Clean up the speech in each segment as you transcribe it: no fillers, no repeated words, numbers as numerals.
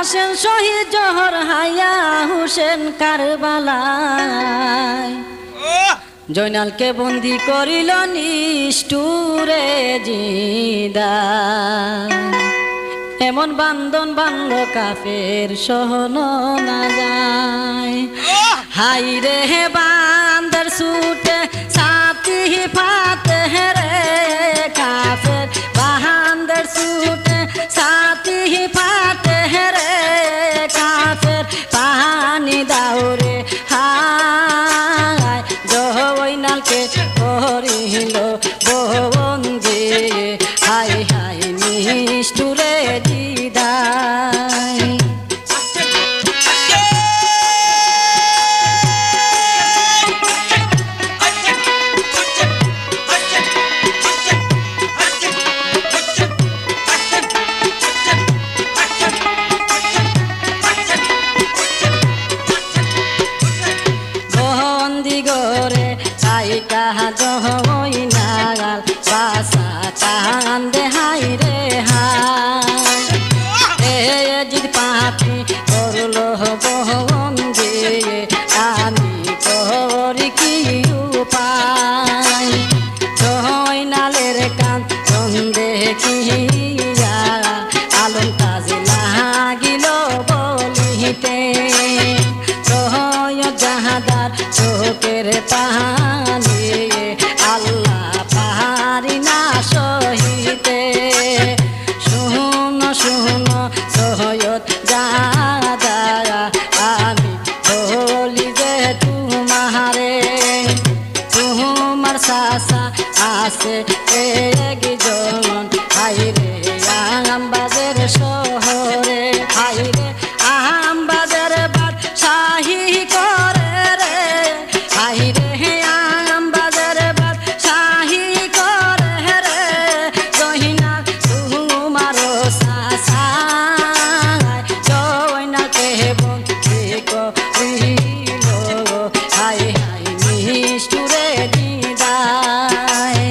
আসেন শহীদ জহর হাইয়া হুসেন কারবালায় জয়নালকে বন্দি করিল নিষ্ঠুরে জিদা এমন বান্ধন বান্ধ কাফের সহন না যায় হাই রে বান্দর ছুটে সাথী ফাতে রে কাফের বান্দর ছুটে সাথী ফাতে রে কাফের পানি দাও রে হায় জয়নালকে করিল বন্দি হাই হাই নিষ্ঠুরে দিদায় বন্দি গরে চাই কাহা জয়নাল বাসা কান্দে হাই রে হায় এ জিদ পাপি করলো বন্দি আমি করি কি উপায় জয়নালের কান দেখিয়া আলম কাজে লাগিল বলিতে জাহাদার চোখের পানি আল্লাহ পাহাড়ি না সহিতে শুনো শুনো সৈয়দ জাদা আমি বলি যে তোমারে তোমার শাসা আছে একজন হাইরে আমবাদের শহরে হাইরে আমবাদের বাদ শাহী করে রে হাইরে আমবাদের বাদ শাহী করে রে জয়নাল তোমার শাসা জয়নালকে বন্দি করিল হাই হাই নিষ্ঠুরে দিদায়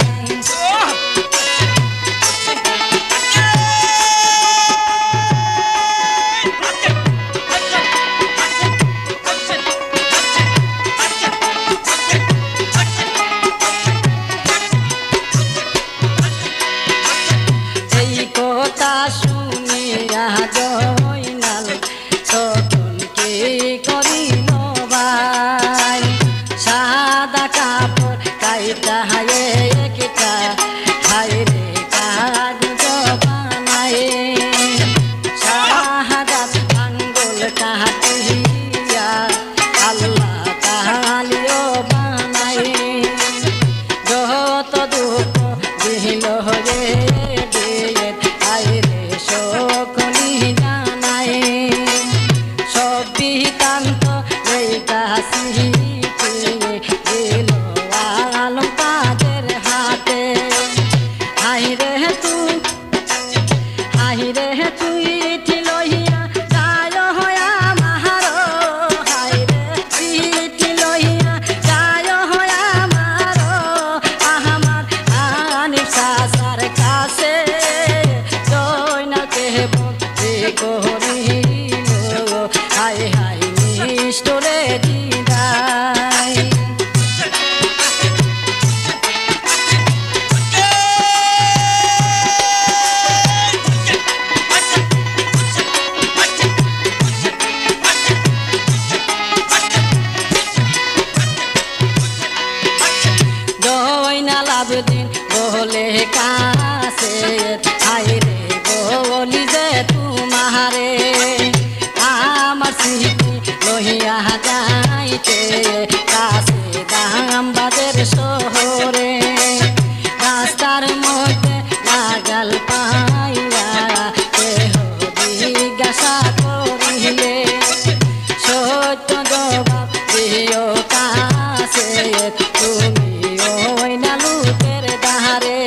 এই কথা শুনিয়া জয়নাল তখন কি করিল ভাই সাদা কাপড় কাইটা হায়ে একটা হাইরে কাগজ বানায়ে শাহাদাত আঙ্গুল কাটিয়া আল্লাহ তাআলিও বানায়ে যত দুঃখ দিল রে আইরে সকলি জানায় সব বিকান্ত কাশি দিল আলম কাদের হাতে হাইরে তুই লইয়া যায় হয়া মাহার হাইরে চিঠি লইয়া যায় হয়া মার আহমার আনিফ সাসার কাছে জয়নালকে বন্দি করিল হাই হাই নিষ্ঠুরে দিদায় জয়নাল আবদিন বলে কাছে হাইরে বলি যে তোমারে আমার স্মৃতি লইয়া যাইতে কাছে আমবাদের শহরে রাস্তার মধ্যে নাগাল পাইয়া দেহ জিজ্ঞাসা করিলে সত্য জবাব দিও কাছে তুমি ওই নালুকের দাহারে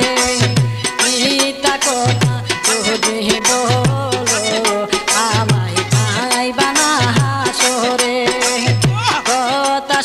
মিথ্যা কথা যদি বলো আমায় পাইবা না হাসরে কথা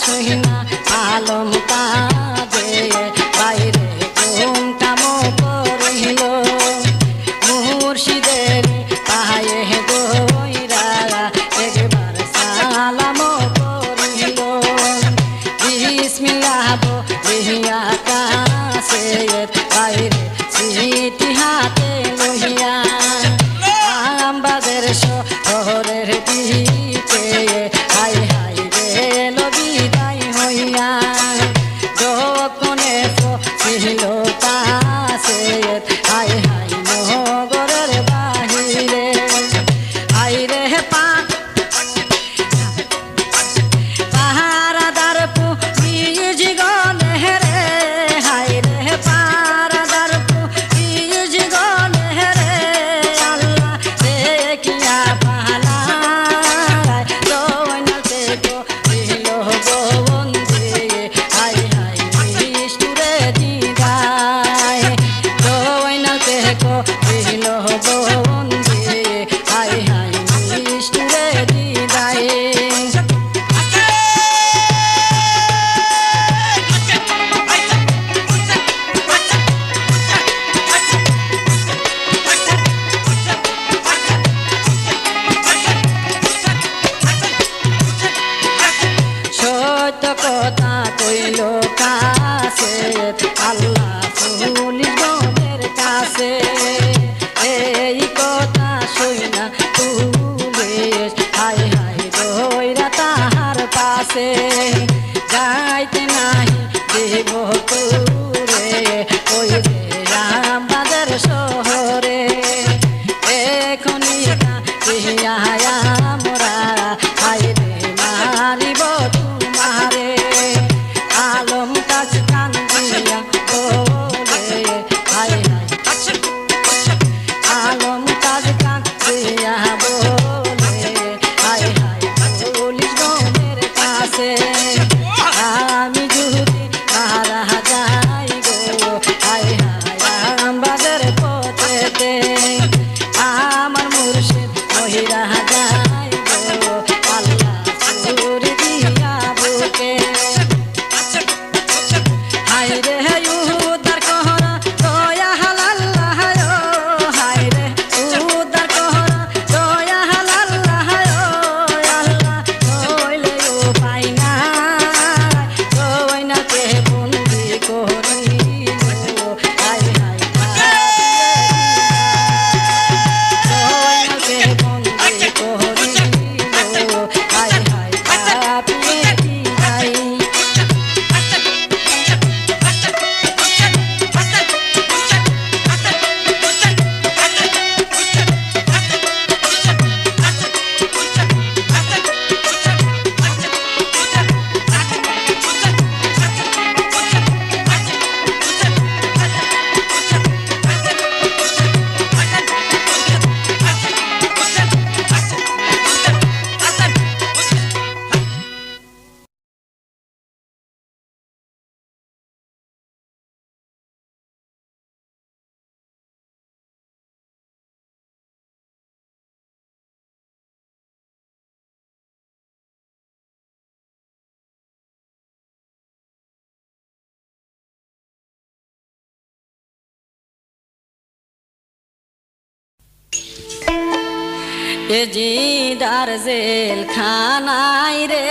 এ জিদার জেল খানাই রে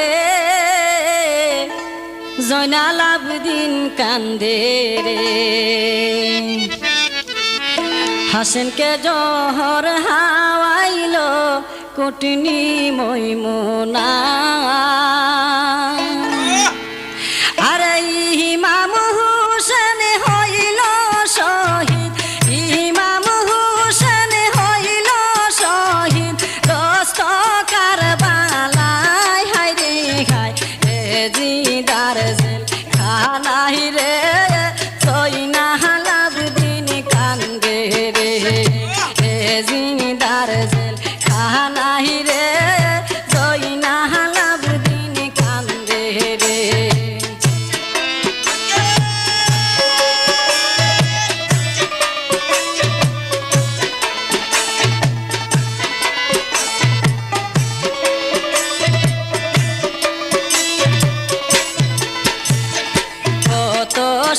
জয়নাল আবদিন কান্দে রে হাসেনকে জহর হাওয়াইলো কুটনি মইমুনা আরে ইমাম হুসেন হইল শহীদ ইমাম হুসেন হইল শহীদ দস্ত কারবালায় হায় রে হায় এ জিদার জেল খানাই রে জয়নাল আবদিন কান্দে রে এ জিদার জেল খানাই রে জয়নাল আবদিন কান্দে রে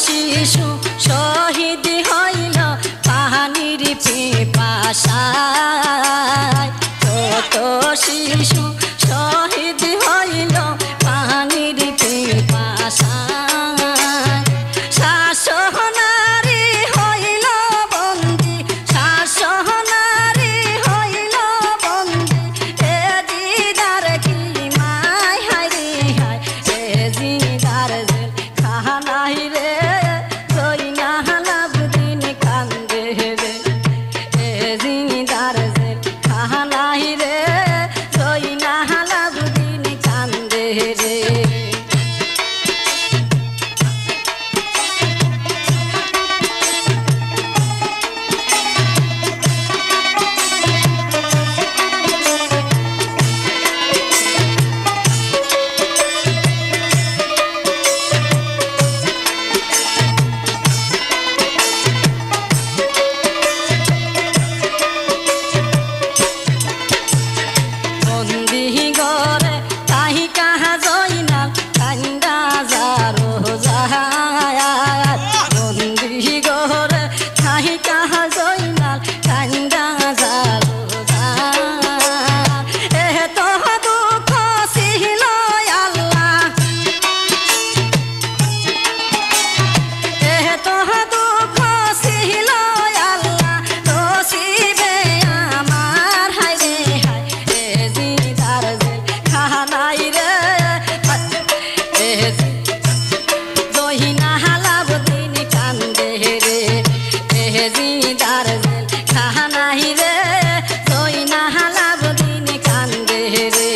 শিশু শহীদ হইল পানির পিপাসায় কত শিশু শহীদ হইল পানির পিপাসায় শাসনারি হইল বন্দি শাসনারি হইল বন্দি এ দিদার কি মায় হায় রে হায় এ দিদার জেল খানাই রে জয়নাল আবদিন কান্দে রে এ জিদার জেল খানাই রে জয়নাল আবদিন কান্দে রে বন্দি গরে তাহি কাহা জয়নাল কান্দা যারো যাহাত বন্দি গরে তাহি কাহা জয়নাল কান্দা যারো যাহাত এ তো দুঃখ ছিল আল্লাহ এ তো দুঃখ ছিল আল্লাহ নসিবে আমার হায় রে হায় এ জিদার জেল খানাই রে এ জয়নাল আবদিন কান্দে রে এ জিদার জেল খানাই রে জয়নাল আবদিন কান্দে রে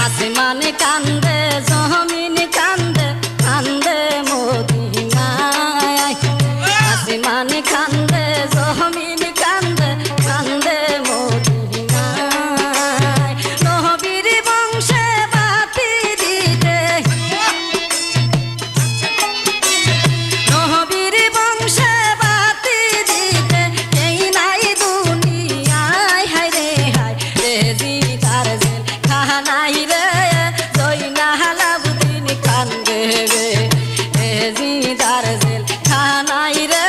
আসমান কান্দে জমিন কান্দে কান্দে মদিনায় আসমান কান্দে জমিন কান্দে কান্দে মদিনায় নবীর বংশে বাতি দিতে নবীর বংশে বাতি দিতে এই নাই দুনিয়ায় হায় রে হায় এ জিদার জেল খানাই রে জয়নাল আবদিন কান্দে রে এ জিদার জেল খানাই রে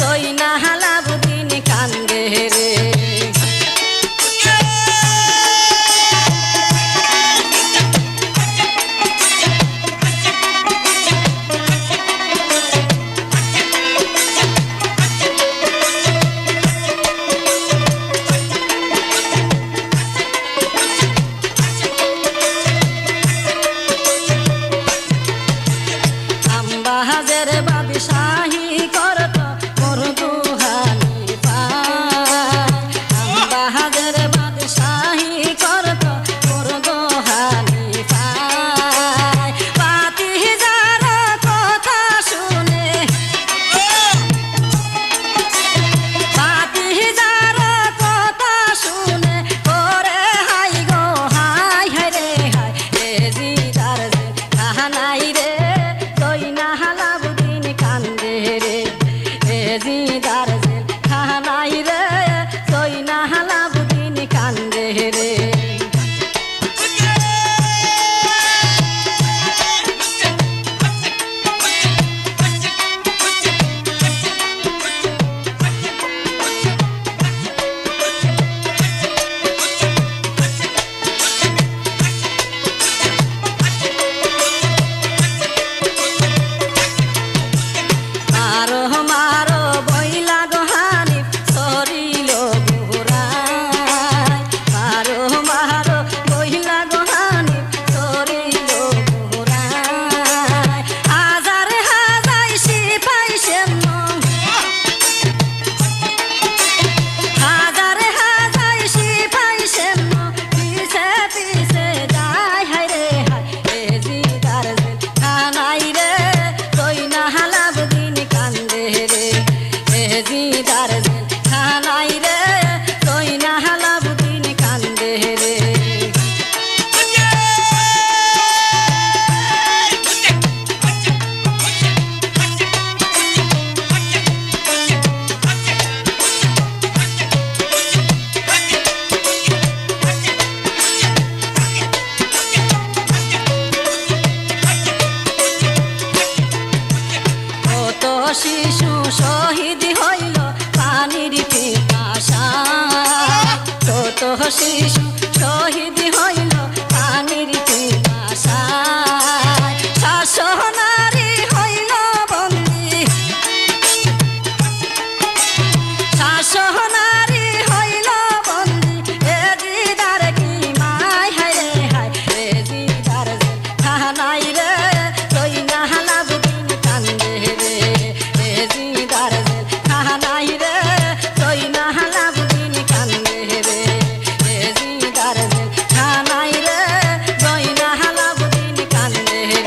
জয়নাল আবদিন কান্দে রে শিশু শহীদ হইল পানির পিপাসায়, কত শিশু শহীদ হইল পানির পিপাসায়, শাসনারী হইল বন্দী, শাসনারী হইল বন্দী, এ দিদার কি মাই হায় রে হায়, এ দিদার খানাই রে তুই না হালাব দিন কান্দে রে, এ দিদার খানাই রে তুই না হালাব দিন কান্দে রে, এ দিদার খানাই রে তুই না হালাব দিন কান্দে রে।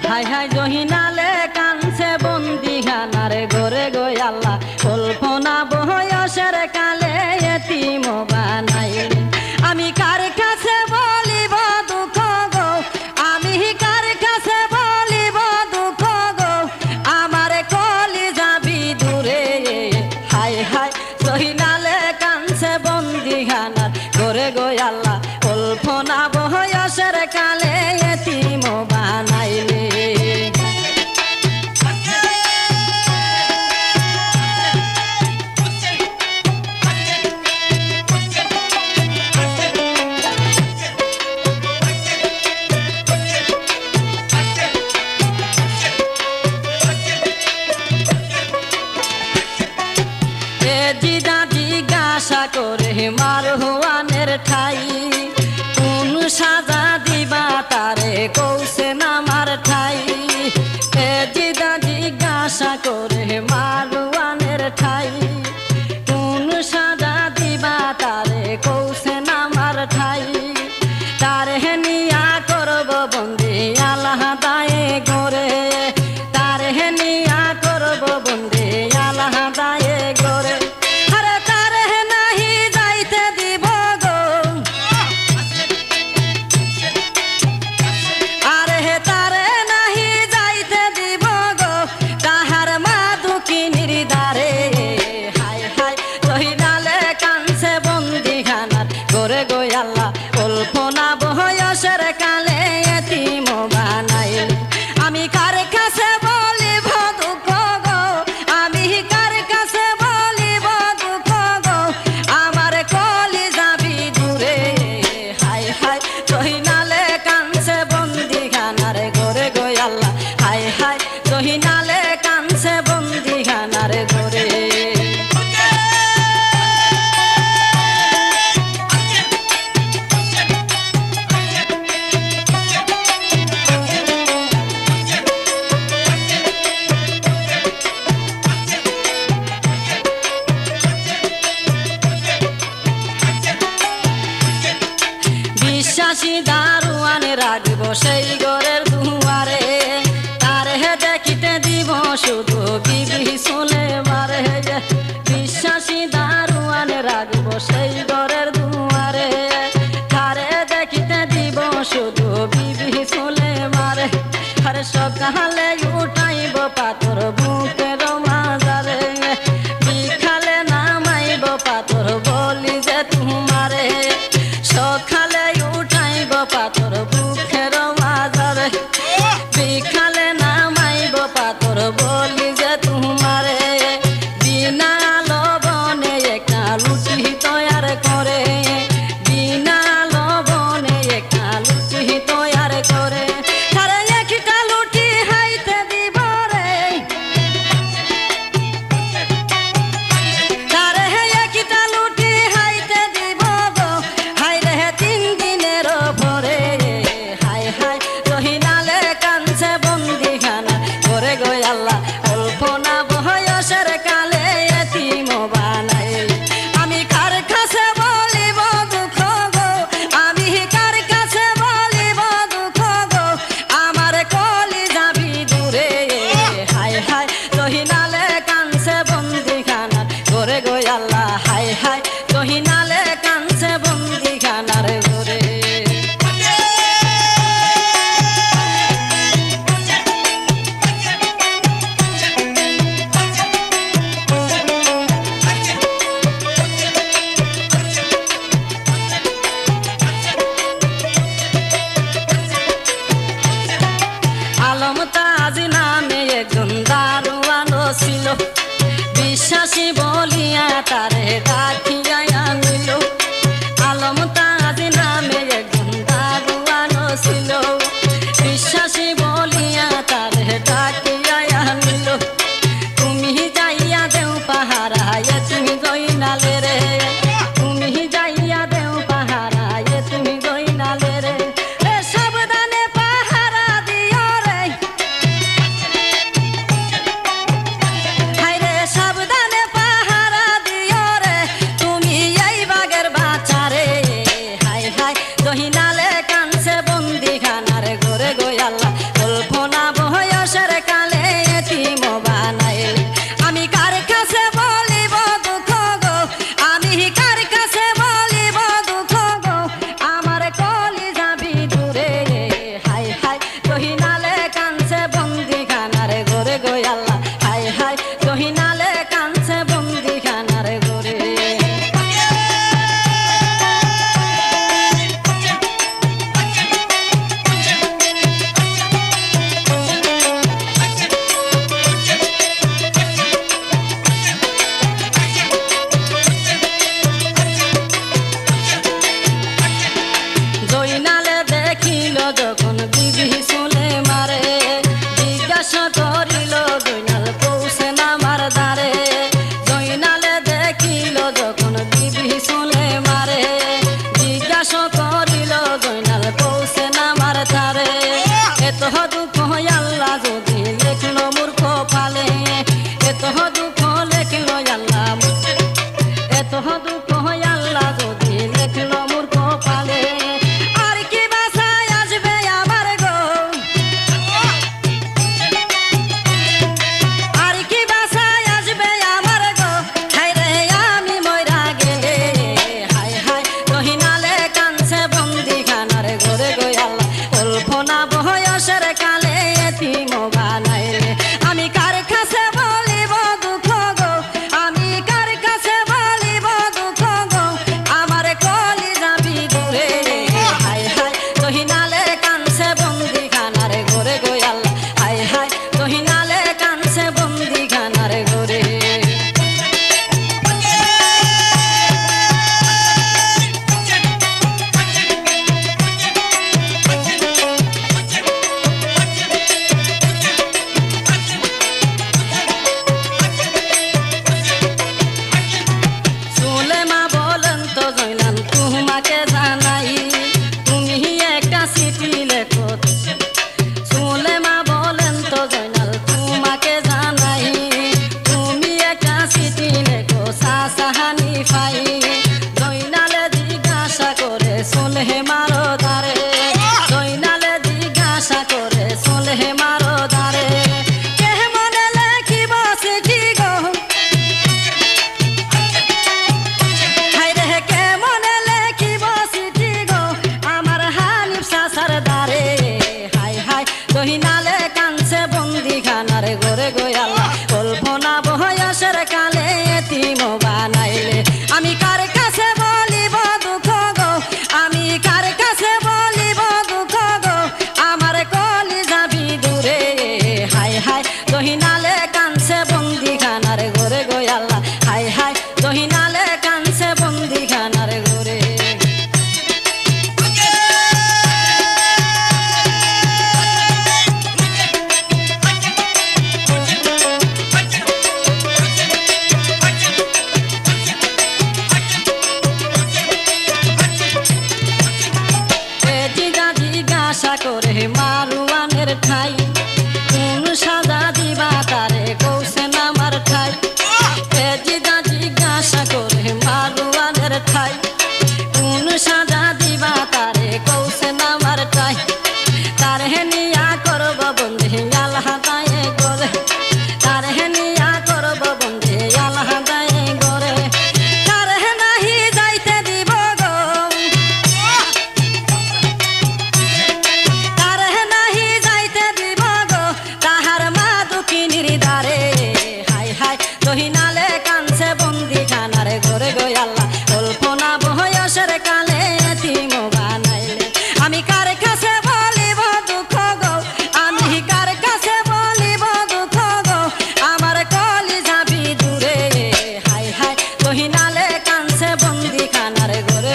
হাই হাই জহিনালে কানছে বন্দিখানার ঘরে গো আল্লাহ, কল্পনা বয়সের কালে এতিম বানাইলেন। আমি কার কাছে বলিব দুঃখ গো, আমি কার কাছে বলিব দুঃখ গো, আমার কলি যাবি দূরে। হাই হাই জহিনালে কানছে বন্দিখানার ঘরে গো আল্লাহ, কল্পনা বয়সের কালে এতিম বানাইলে। জিজ্ঞাসা করে মারহুয়ানের ঠাই, কোন সাজা দিবা তারে কৌছে নামার ঠাই। এ দিদা জিজ্ঞাসা করে মারহুয়ানের ঠাই, কোন সাজা দিবা তারে কৌছে নামার ঠাই। তারে নিয়া করব বন্দি আলাদায়ে ঘরে, তারে নিয়া করব বন্দি আলাদায়ে ঘরে। আর বিশ্বাসী দারুয়ান রাখবো সেই ঘরের দুয়ারে, তারে দেখিতে দিব শুধু বিবি চলে মারে। বিশ্বাসী দারুয়ান রাখবো সেই ঘরের দুয়ারে, তারে দেখিতে দিব শুধু বিবি চলে মারে। আরে সকালে উঠাইব পাথর বুকের মাজারে, বিকালে নামাইব পাথর বলি যে তোমারে। সকালে উঠাইব পাথর বুকের মাজারে,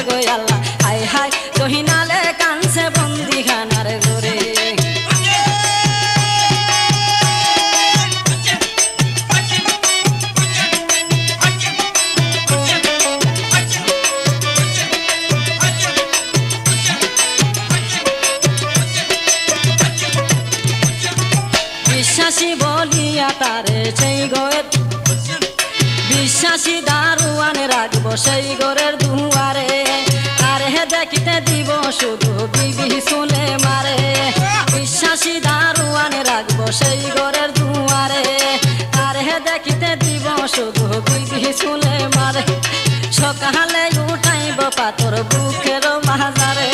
গো আল্লাহ হাই হাই জহিনালে কানছে বন্দিখানার ঘরে বিশ্বাসী বলিয়া তারে সেই ঘরের বিশ্বাসী দারুয়ান রাখবো সেই ঘরের দুয়ারে আরে দেখিতে দিব শুধু বিবি শুনে মারে বিশ্বাসী দারুয়ান রাখবো সেই ঘরের দুয়ারে আরে দেখিতে দিব শুধু বিবি শুনে মারে সকালে উঠাইব পাথর বুকের মাজারে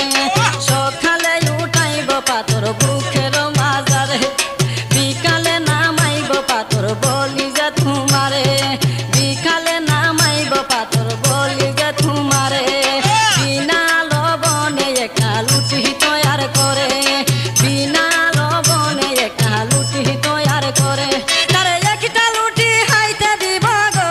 সকালে উঠাইব পাথর বুকের মাজারে বিকালে নামাইব পাথর বলি যে তোমারে বিকালে নামাইব পাথর বলি যে তোমারে বিনা লবণে একটা লুটি তৈয়ার করে বিনা লবণে একটা লুটি তৈয়ার করে তারে একটা লুটি হাইতে দিব গো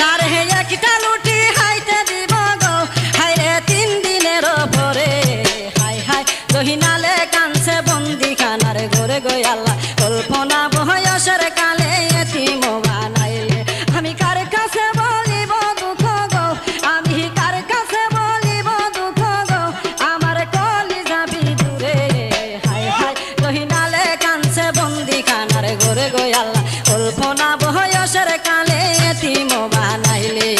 তারে একটা লুটি হাইতে দিব গো হাইরে 3 দিনের পরে হাই হাই জহিনালে কানছে বন্দিখানার ঘরে গো আল্লাহ কল্পনা বয়সের কালে এতিম বানাইলে আমি কার কাছে বলিব দুঃখ গো আমি কার কাছে বলিব দুঃখ গো আমার কলি যাবি দূরে হাই হাই জহিনালে কানছে বন্দিখানার ঘরে গো আল্লাহ কল্পনা বয়সের কালে এতিম বানাইলে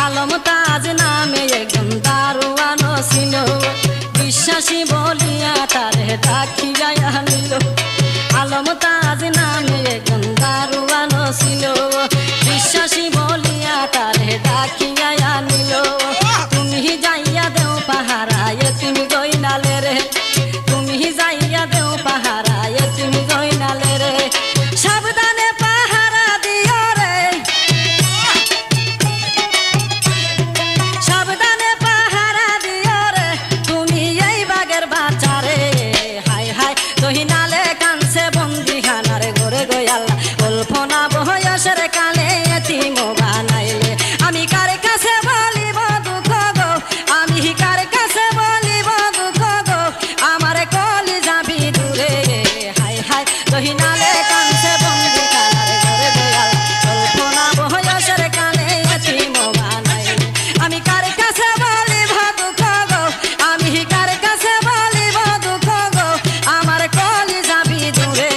আলমতাজ নামে একজন দারোয়ান ছিল বিশ্বাসী বলিয়া তারে ডাকিয়া নিল আলমতাজ নামে একজন দারোয়ান ছিল বিশ্বাসী বলিয়া তারে ডাকিয়া নিল তুমি যাইয়া দেও পাহারায় তুমি জয়নালে রে তুমি যাইয়া দেও পাহারায় তুমি জয়নালে রে সাবধানে পাহারা দিও রে সাবধানে পাহারা দিও রে তুমি এই বাগের বাচ্চারে হাই হাই জহিনালে কানছে বন্দিখানার ঘরে গো আল্লাহ কল্পনা বয়সের কালে এতিম বানাইলে আমি কার কাছে বলিব দুঃখ গো আমি কার কাছে বলিব দুঃখ গো আমার কলি যাবি দূরে হাই হাই জহিনালে কানছে বন্দিখানার ঘরে গো আল্লাহ কল্পনা বয়সের কালে এতিম বানাইলে আমি কার কাছে বলিব দুঃখ গো আমি কার কাছে বলিব দুঃখ গো আমার কলি যাবি দূরে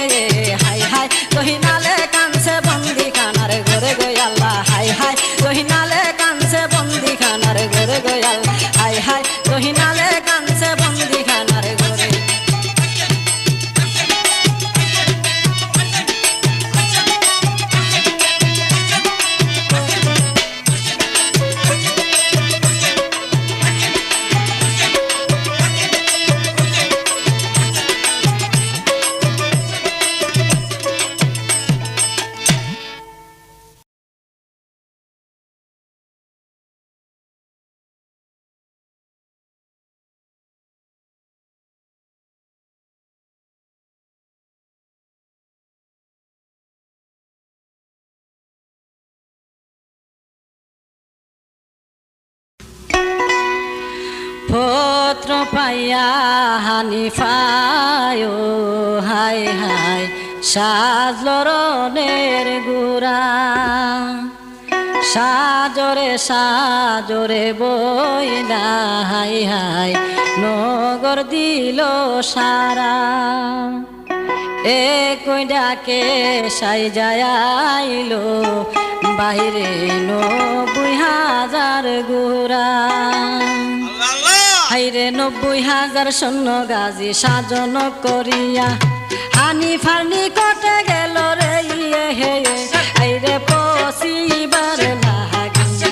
হাই হাই জহিনালে কানছে বন্দিখানার ঘরে গো আল্লাহ হাই হাই জহিনালে কানছে বন্দিখানার ঘরে গো আল্লাহ হাই হাই জহিনালে কানছে বন্দিখানার ঘরে পত্র পাইয়া হানিফায় হাই হাই সাজলো রনের গুড়া সাজরে বইলা হাই হাই নগর দিল সারা একই ডাকে সাই যাইলো বাইরে 90,000 গুড়া হাইরে 90,000 সৈন্য গাজী সাজন করিয়া হানিফার নিকটে গেল রে হে হাইরে পশিবার লাগিয়া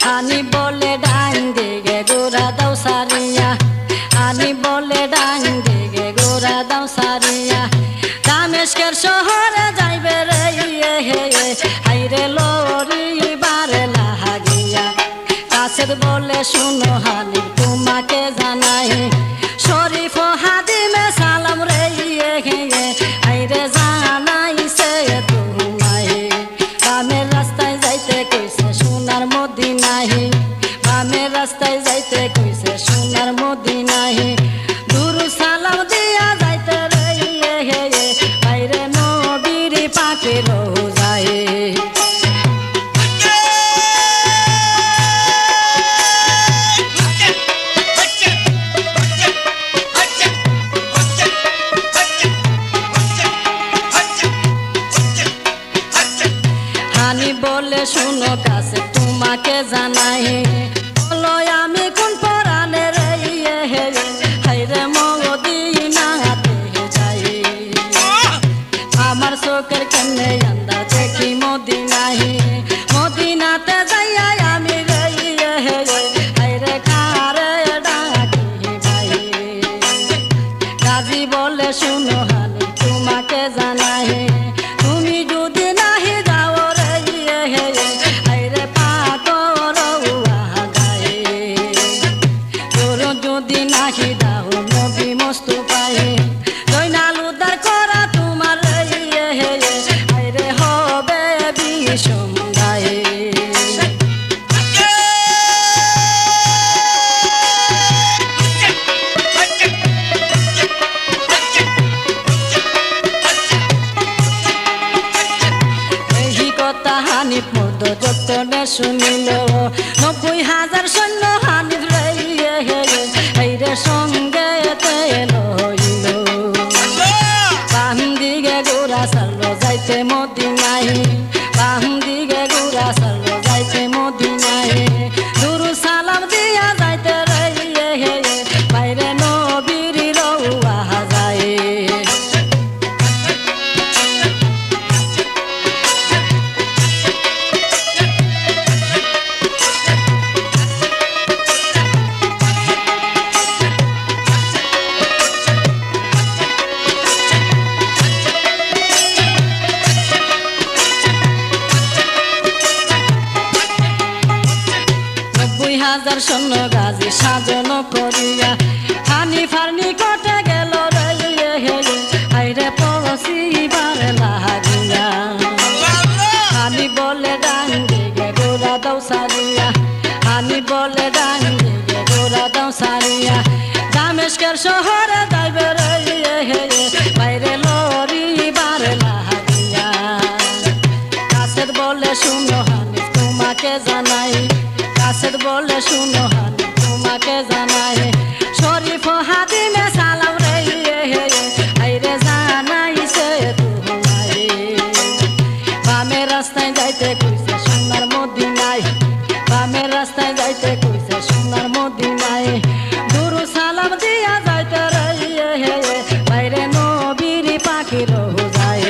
হানি বলে ডান দিকে গোড়া দাও সারিয়া হানি বলে ডান দিকে গোড়া দাও সারিয়া দামেস্কের শহরে যাইবে রে হে হাইরে শুনো হানি তোমাকে জানাই শরীফ হাদিমে সালাম রে আইরে জানাইছে তোমায় বামের রাস্তায় যাইতে কইছে সোনার মদিনায় বামের রাস্তায় যাইতে কইছে সোনার মদিনায় দুরু সালাম দিয়া যাইতে রে আইরে নবীর পাকে রোজায় হানি বলে শুনো কাছে তোমাকে জানাই বলো আমি কোন পরাণে রে হাইরে মদিনাতে যাই আমার চোখের কেমনে আন্দাজ দেখি মদিনায় মদিনাতে যাইয়া আমি রে হাইরে কারে ডাকি ভাই গাজী বলে শুনো হানি তোমাকে জানাই তুমি যদি নাহি যাও রে আইরে পাগল গায়ে তোর যদি নাহি দাও নবী মুস্তাফায়ে জয়নাল উদ্ধার করা তোমার রে আইরে হবে বিষম গায়ে হানিফ মর্দ যতনে শুনিল ৯০,০০০ সৈন্য হানিফ রে আইরে সঙ্গে লইল বাম দিকে গোরা সারলো যাইতে মদিনায় বাম দিকে গোরা সারলো যাইতে মদিনায় দুরু সালাম দিয়া যাইতে রে বাইরে নবীর রওয়া যায় হাজার সৈন্য গাজী সাজন করিয়া হানিফার নিকটে গেল রে আইরে পৌঁছিবার লাগিয়া হানি বলে ডান দিকে গোরা দাও সারিয়া হানি বলে ডান দিকে গোরা দাও সারিয়া দামেস্কের শহরে যাইবে রে বাইরে লরিবার লাগিয়া কাছের বলে শুনো হানি তোমাকে জানাই কাছের বলে শুনো হানি তোমাকে জানাই শরীফ হাদিমে সালাম রে আইরে জানাইছে তোমায় বামের রাস্তায় যাইতে কইছে সোনার মদিনায় বামের রাস্তায় যাইতে কইছে সোনার মদিনায় দুরু সালাম দিয়া যাইতে রে বাইরে নবীর পাখি রোজায়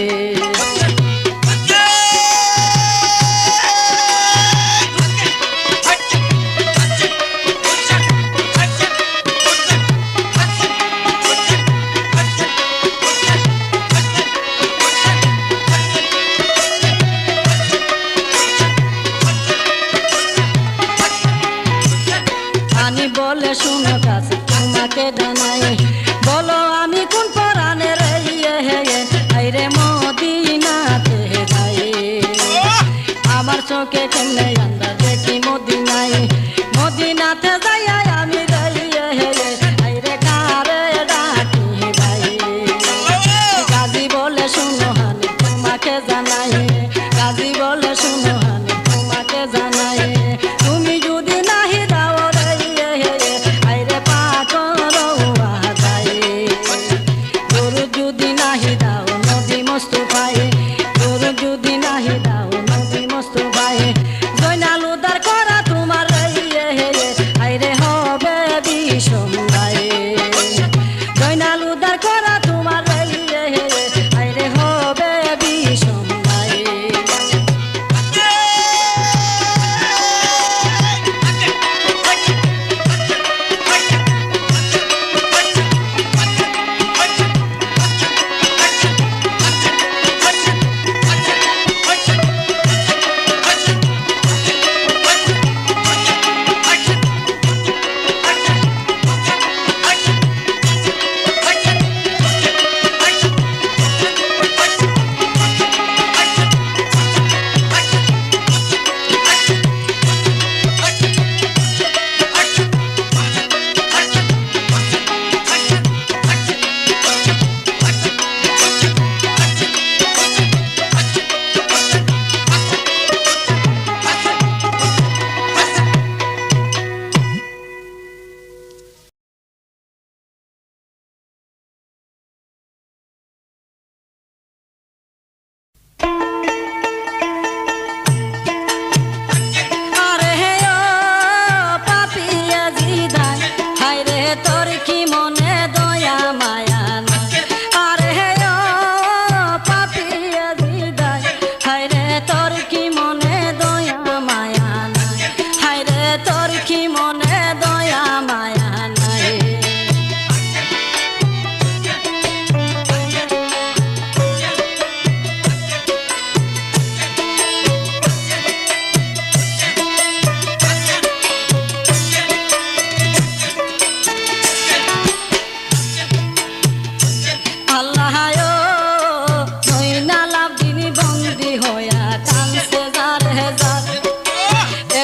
হানি বলে শুনো কাছে তোমাকে জানাই বলো আমি কোন পরাণে রে আইরে মদিনাতে যাই আমার চোখে কেমনে আন্দাজ দেখি মদিনায় মদিনাতে যাইয়া আমি রে আইরে কারে ডাকি ভাই গাজী বলে শুনো হানি তোমাকে জানাই গাজী বলে শুনো হানি তোমাকে জানাই তুমি যদি নাহি দাও রে আইরে পাগল যায় তোর যদি নাহি দাও নবী মুস্তাফায়ে তোর যদি নাহি দাও নবী মুস্তাফায়ে জয়নাল উদ্ধার করা তোমার রে আইরে হবে বিষম গায়ে জয়নাল উদ্ধার করা তোমার রে আইরে হবে বিষম গায়ে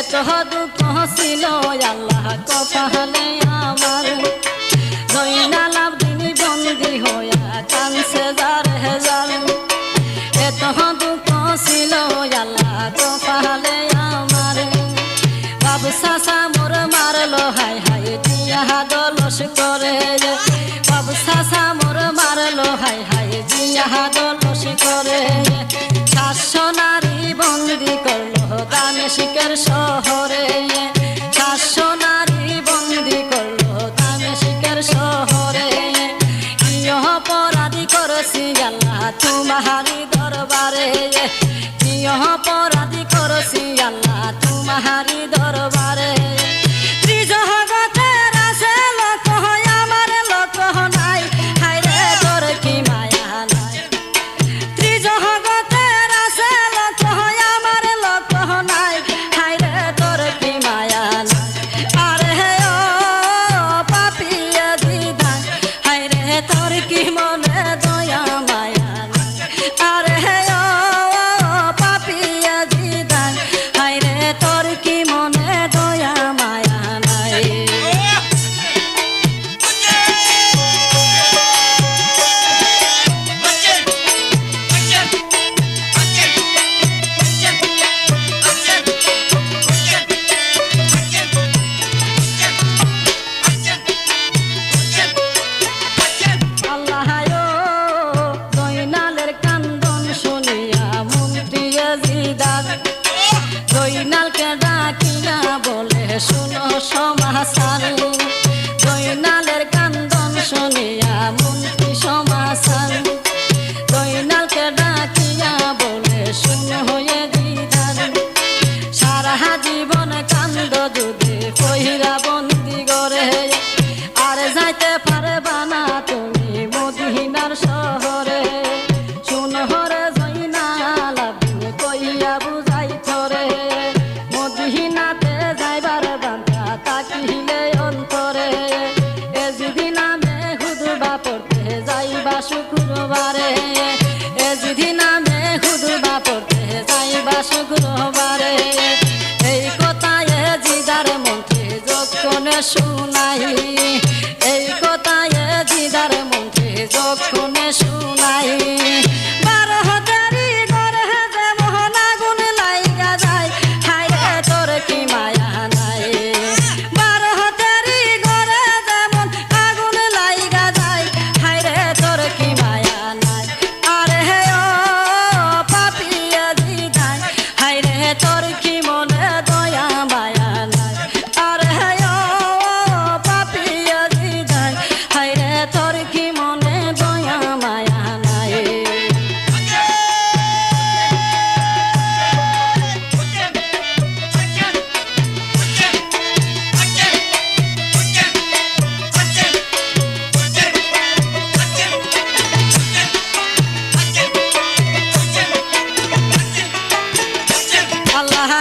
এত দুঃখ ছিল আল্লাহ কপালে আমার জয়নাল আবদিন বন্দি হইয়া কানছে যার হেজার এত দুঃখ ছিল আল্লাহ কপালে আমার বাবু চাচা মোর মারলো হাই হাই দিয়া দলস করে বাবু চাচা মোর মারলো হাই হাই দিয়া দলস করে 700 নারী বন্দি করলো দামেস্কের শহরে 700 নারী বন্দি করলো দামেস্কের শহরে কি অপরাধী করেছি আল্লাহ তোমারি দরবারে কি অপরাধী করেছি আল্লাহ তোমারি দরবারে ত্রিজগতের আছে লোক হয় আমার লোক নাই হায়রে তোর কি মায়া নাই ত্রিজগতের আছে লোক হয় আমার লোক নাই হায়রে তোর কি মায়া নাই আরে ও পাপিয়া দিদান হায়রে তোর কি মনে দয়া মায়া নাই আরে ও পাপিয়া দিদান হায়রে তোর কি মনে দয়া মায়া নাই আল্লাহ জয়নালের কান্দন শুনিয়া মন্ত্রী জিদার জয়নালকে ডাকিয়া বলে শুনো সমাচার জয়নালের কান্দন শুনিয়া মন্ত্রী সমাচার জয়নালকে ডাকিয়া বলে শুনো হয়ে জিদার সারা জীবন কান্দ যদি কহিরা বন্দি করে আর যাইতে পারবা না তুমি মদিনার শহরে শুনো হরে জয়নাল আবদিন কইয়া বুঝাই থরে মদিনাতে যাইবার বান্ধা তাকিলে অন্তরে এজিদি নামে হুদবা পড়তে যাইবা শুক্রবারে এজিদি নামে হুদবা পড়তে যাইবা শুক্রবারে এই কথা এজিদার মন্ত্রী যখনে শুনাই এই কথা এজিদার মন্ত্রী যখনে শুনাই 12 তারি করে যে মোহন আগুন লাইগা যায় হায়রে তোর কি মায়া নাই 12 তারি করে যেমন আগুন লাইগা যায় হায়রে তোর কি মায়া নাই আরে ও পাপিয়া দিদাই হায়রে তোর কি মনে দয়া মায়া নাই আরে ও পাপিয়া দিদাই হায়রে তোর কি মনে দয়া মায়া নাই আল্লাহ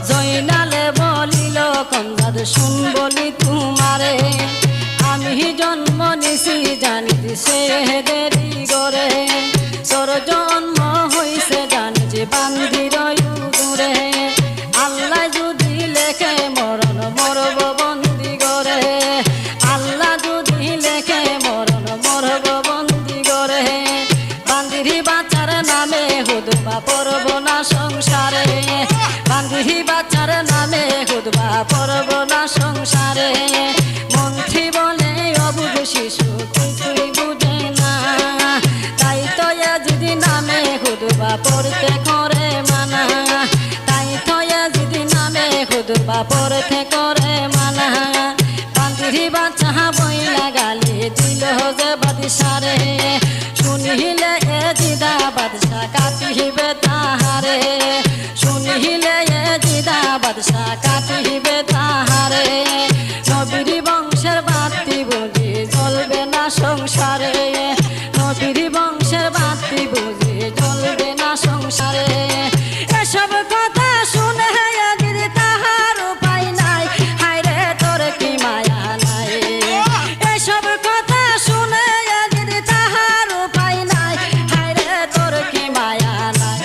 জয়নালে বলিল কন্দার শুন বলি তোমারে আমি জন্ম নিছি জানি সে দেরি করে তোর জন্ম হইছে জানি যে বান্দির দূরে আল্লাহ যদি লেখে মরণ মরব বন্দি করে আল্লাহ যদি লেখে মরণ মরব বন্দি করে বান্দিরি বাচ্চার নামে হুদবা পড়ব না সংসারে বান্দিরি বাচ্চার নামে হুদবা পড়ব না সংসারে মন্ত্রী বলে অবুধ শিশু কিছুই বুঝে না তাই তো যদি নামে হুদবা পড়তে করে মানা তাই তো যদি নামে হুদবা পড়তে করে মানা বান্দিরি বাচ্চা বইলা গালি দিল যে বাদিশারে শুনিলে এ দিদা বাদশা কাটিবে তাহারে শুনিলে এ দিদা বাদশা কাটিবে তাহারে নবীর বংশের বাতি বুঝি জ্বলবে না সংসারে নবীর বংশের বাতি বুঝি জ্বলবে না সংসারে এসব কথা শুনে তাহার উপায় নাই হায়রে তোর কি মায়া নাই এসব কথা শুনে তাহার উপায় নাই হায়রে তোর কি মায়া নাই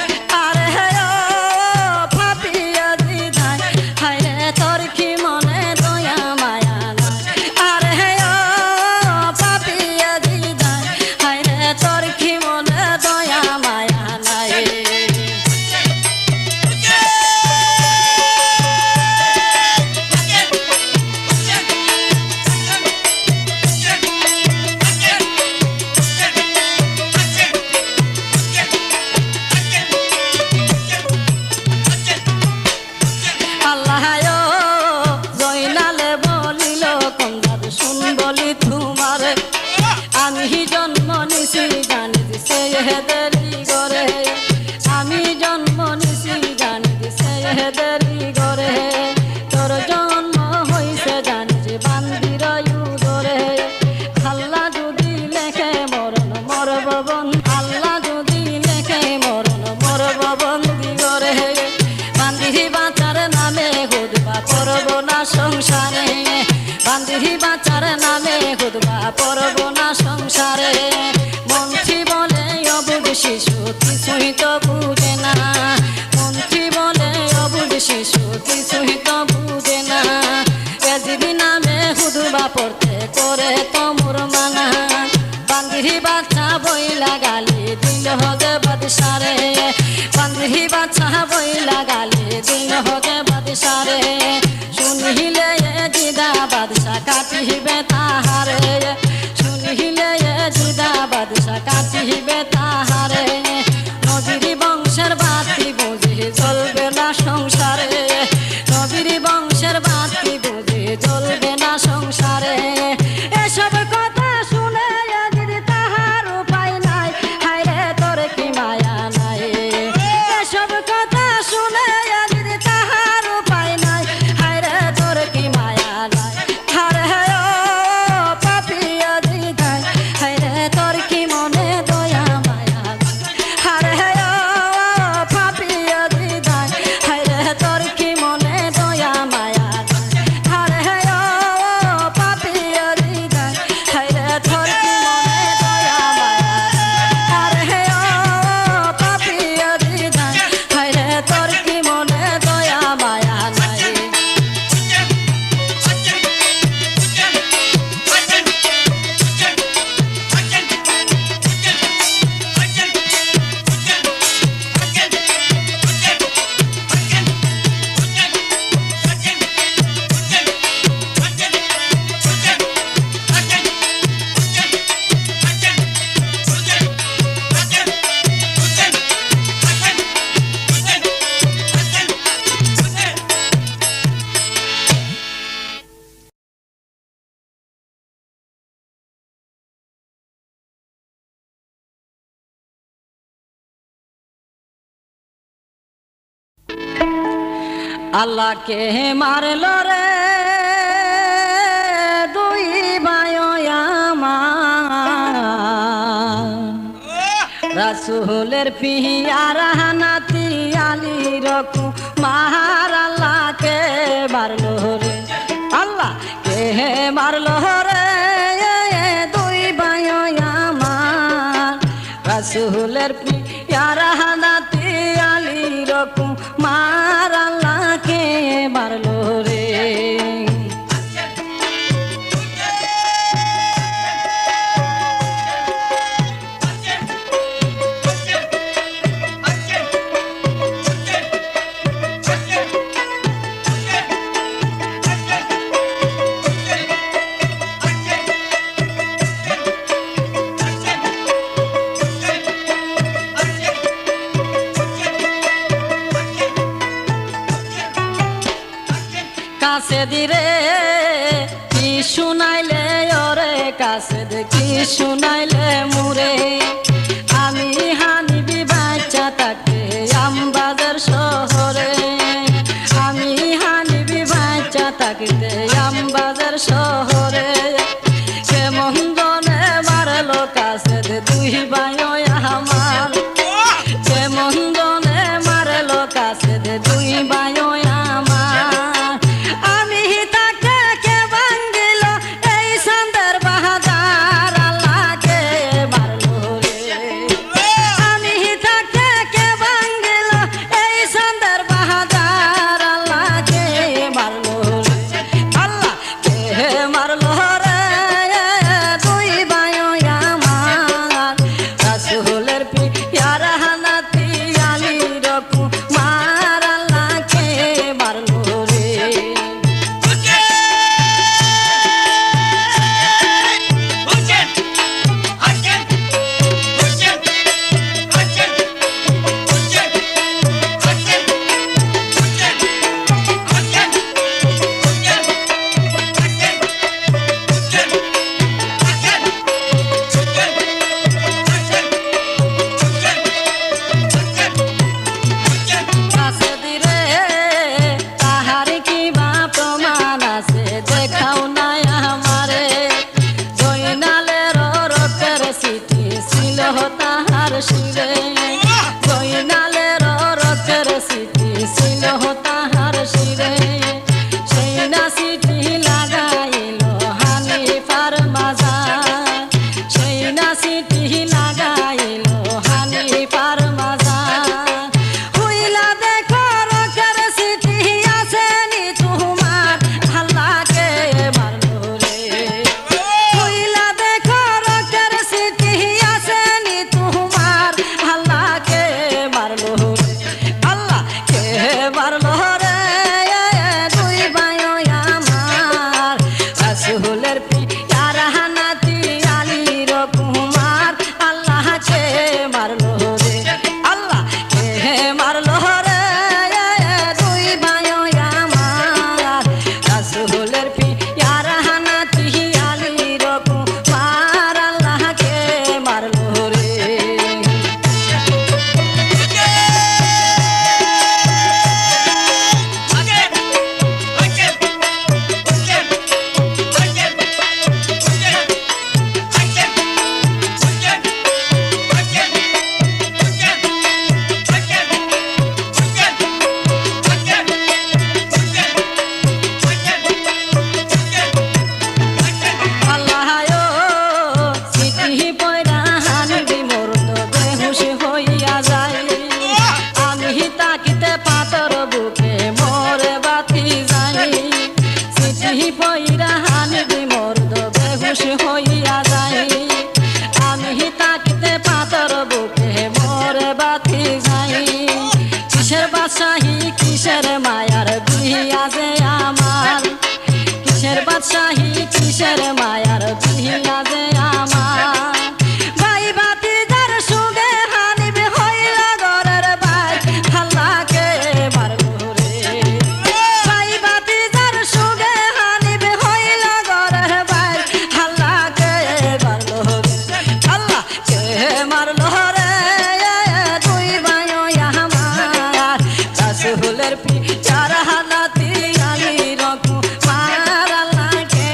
দেরি গরে তোর জন্ম হইছে জানিস বান্দির উদরে আল্লাহ যদি লেখে মরণ মরব বন্ধু আল্লাহ যদি লেখে মরণ মরব বন্দি গরে বান্দি বাঁচার নামে হুদবা পড়ব না সংসারে বান্দি বাঁচার নামে হুদবা পড়ব না সংসারে মন্ত্রী বলে অবুঝ শিশু কিছুই তো বুঝে না মন্ত্রী বলে অবুঝ শিশু কিছুই তো বুঝে না এজিবি নামে হুদবা পড়তে করে তোমর মানা বান্দি বাচ্চা বইলা গালি দিল হগে বাদশারে বান্দি বাচ্চা বইলা গালি দিল হগে বাদশারে শুনিলে জিদা বাদশা কাটিবে তাহারে শুনিলে জিদা বাদশা কাটিবে তাহারে নবীর বংশের বাতি বুঝে চলবে না সংসারে নবীর বংশের বাতি বুঝে চলবে না সংসারে এসব কথা শুনে যদি তাহার উপায় নাই হায়রে তোর কি মায়া নাই এসব কথা শুনে যদি তাহার উপায় নাই হায়রে তোর কি মায়া নাই হারে ও পাপিয়া দিদাই হায়রে তোর কি মনে দয়া মায়া হারে ও পাপিয়া দিদাই হায়রে তোর কি মনে দয়া মায়া হারে ও পাপিয়া দিদাই হায়রে তোর কি মনে দয়া মায়া হারে ও পাপিয়া দিদাই হায়রে তোর কি মনে দয়া মায়া নাই আল্লাহকে মারল রে দুই ভাই আমার রাসূলের পিয়ারা নাতি আলী রকু মার আল্লাহকে মারল রে আল্লাহকে মারল রে দুই ভাই আমার রাসূলের পিয়ারা নাতি আলী রকু মার আল্লাহকে মারলো রে কাছে দিরে কি শুনাইলে ওরে কাছে দে কি শুনাইলে মুরে আমি হানিবি বাচ্চা তাকে আমবাজার শহরে আমি হানিবি বাচ্চা তাকিতে আমবাজার শহরে কেমন জনে মারলো কাছে দে দুই ভাই আমার কেমন জনে মারলো কাছে দে দুই ভাই মারলো কিসের মায়ার বিয়া যে আমার কিসের বাদশাহী কিসের মায়ার বিয়া যে আমার ভাই ভাতিজার সুগে হানিবে হইল ঘরের ভাই আল্লাহকে মারলো রে ভাই ভাতিজার সুগে হানিবে হইল ঘরের ভাই আল্লাহকে মারলো রে আল্লাহকে মারলো রে দুই ভাই আমার রাসূলের পিছার হালাতি আলী রকম মার আল্লাহকে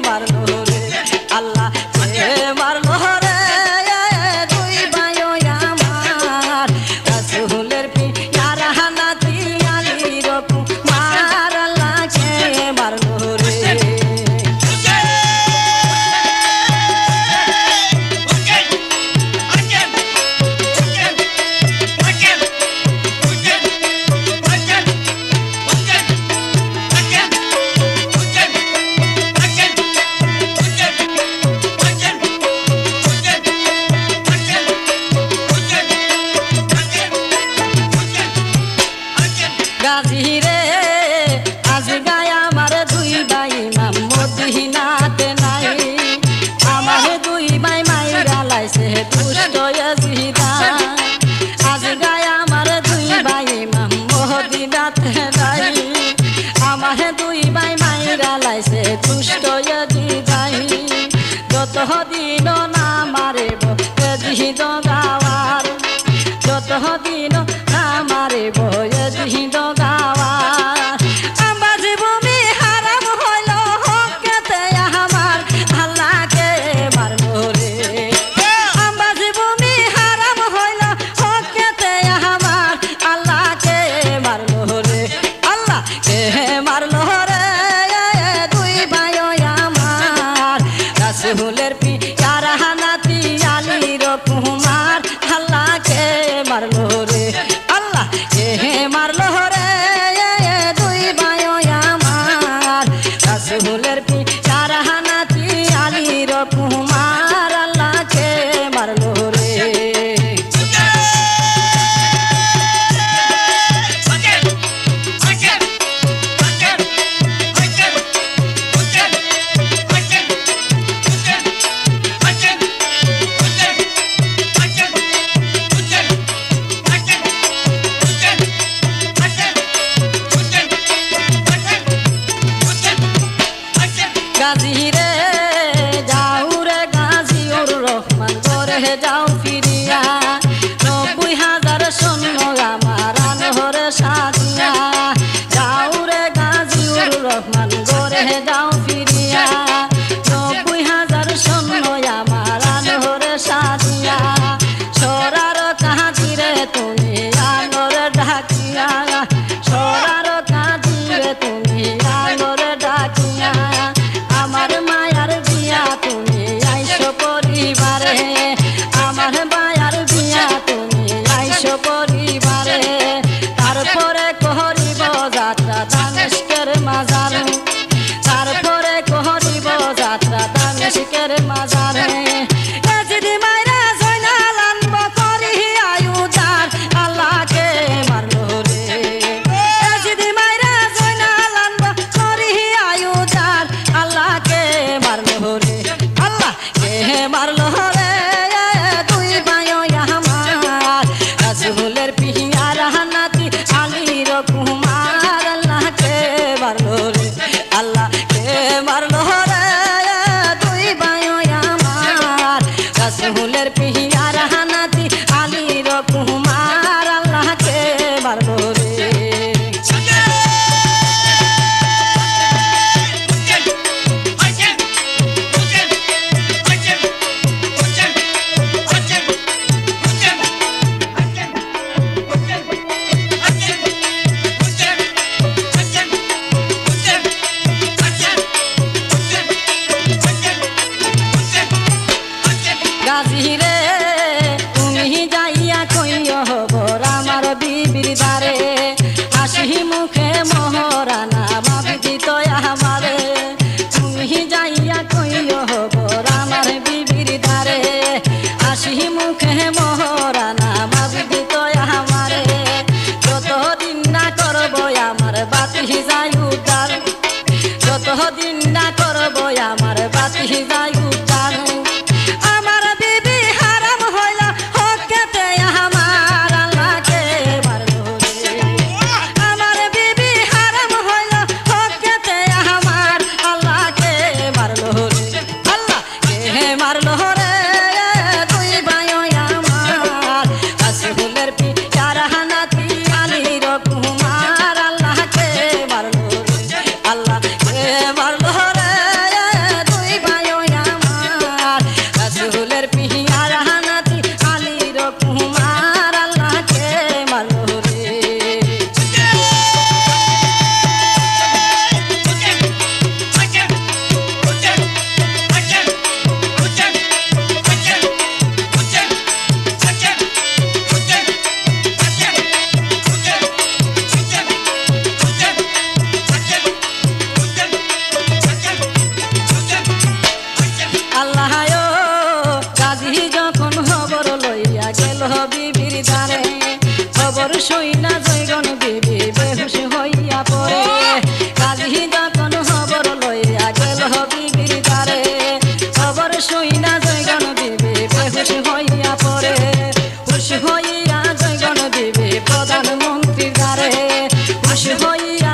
মারলো রে আল্লাহকে মারলো রে দুই ভাই আমার রাসূলের পিছার হালাতি আলী রকম মার আল্লাহকে মারলো রে গাজী রে আজ গায় আমার দুই ভাই ইমাম মদিনাতে নাই আমার দুই ভাই মাইরা লাইছে দুষ্ট ইয়াজিদা আজ গায় আমার দুই ভাই ইমাম মদিনাতে নাই আমার দুই ভাই মাইরা লাইছে দুষ্ট ইয়াজিদাই যত দিন না মারিব ইয়াজিদ গাওয়ার যত দিন না মারিব ইয়াজিদ গাওয়ার আমার ভূমি হারাম হইল হকেতে আমার আল্লাহকে মারলো রে আমার ভূমি হারাম হইল হকেতে আমার আল্লাহকে মারলো রে আল্লাহকে মারলো রে দুই ভাই আমার রাসূলের পিয়ার হানাতি আলী রকুমার আল্লাহকে মারলো রে আল্লাহকে মারলো রে দুই ভাই আমার রাসূলের পিয়ার হানাতি আলী রকুমার আল্লাহকে মারলো রে গাজী রে যাও রে গাজীউর রহমান ঘরে যাও ফিরিয়া ৯০,০০০ সৈন্য আমার আনহরে সাজিয়া যাও রে গাজীউর রহমান ঘরে যাও ফিরিয়া ৯০,০০০ সৈন্য আমার আনহরে সাজিয়া সরার কাজী রে তুমি আনরে ডাকিয়া সরার কাজী রে তুমি আনরে ডাকিয়া আমার মায়ার বিয়া তুমি আইসো পরিবারে আমার মায়ার বিয়া তুমি আইসো পরিবারে তারপরে করিব যাত্রা দামেস্কের মাজারে তারপরে করিব যাত্রা দামেস্কের মাজারে ইয়াজিদ মাইরা জয়নাল আনব করি আয়ুদার আল্লাহকে মারলো রে ইয়াজিদ মাইরা জয়নাল আনব করি আয়ুদার আল্লাহকে মারলো রে আল্লাহকে মারলো রে দুই ভাই আমার রাসূলের পিয়ার হানাতি আলী রকুমার আল্লাহকে মারলো রে আল্লাহকে মারলো রে দুই ভাই আমার রাসূলের পিয়ার হানাতি আলী রকুমার আল্লাহকে মারলো রে গাজী রে তুমি যাইয়া কইও হবর আমার বিবির দ্বারে হাসি মুখে মহারানা মাবি দিত আমারে তুমি যাইয়া কইও হবর আমার বিবির দ্বারে হাসি মুখে মহারানা মাবি দিত আমারে যতদিন না করবো আমার দিন না করবো আমার বাতি যাই উঠান আমার বিবি হারাম হইল হকেতে আমার আল্লাহকে মারলো রে আমার বিবি হারাম হইল হকেতে আমার আল্লাহকে মারলো রে আল্লাহ কে মারলো রে তুই ভাইও আমার রাসূলের পিয়ারা নাতি আলীর কুমার আল্লাহকে মারলো রে আল্লাহ কে মারলো রে তুই ভাইও আমার রাসূলের পিয়ারা নাতি আলীর কুমার আল্লাহকে মারলো রে আল্লাহ গাজী যখন খবর লইয়া গেল বিবির দ্বারে খবর শুইনা জয়গণ বিবি বেহুশ হইয়া পড়ে গাজী যখন খবর লইয়া গেল বিবির দ্বারে খবর শুইনা জয়গণ বিবি বেহুশ হইয়া পড়ে হুশ হইয়া জয়গণ বিবি প্রধানমন্ত্রীর দ্বারে হুশ হইয়া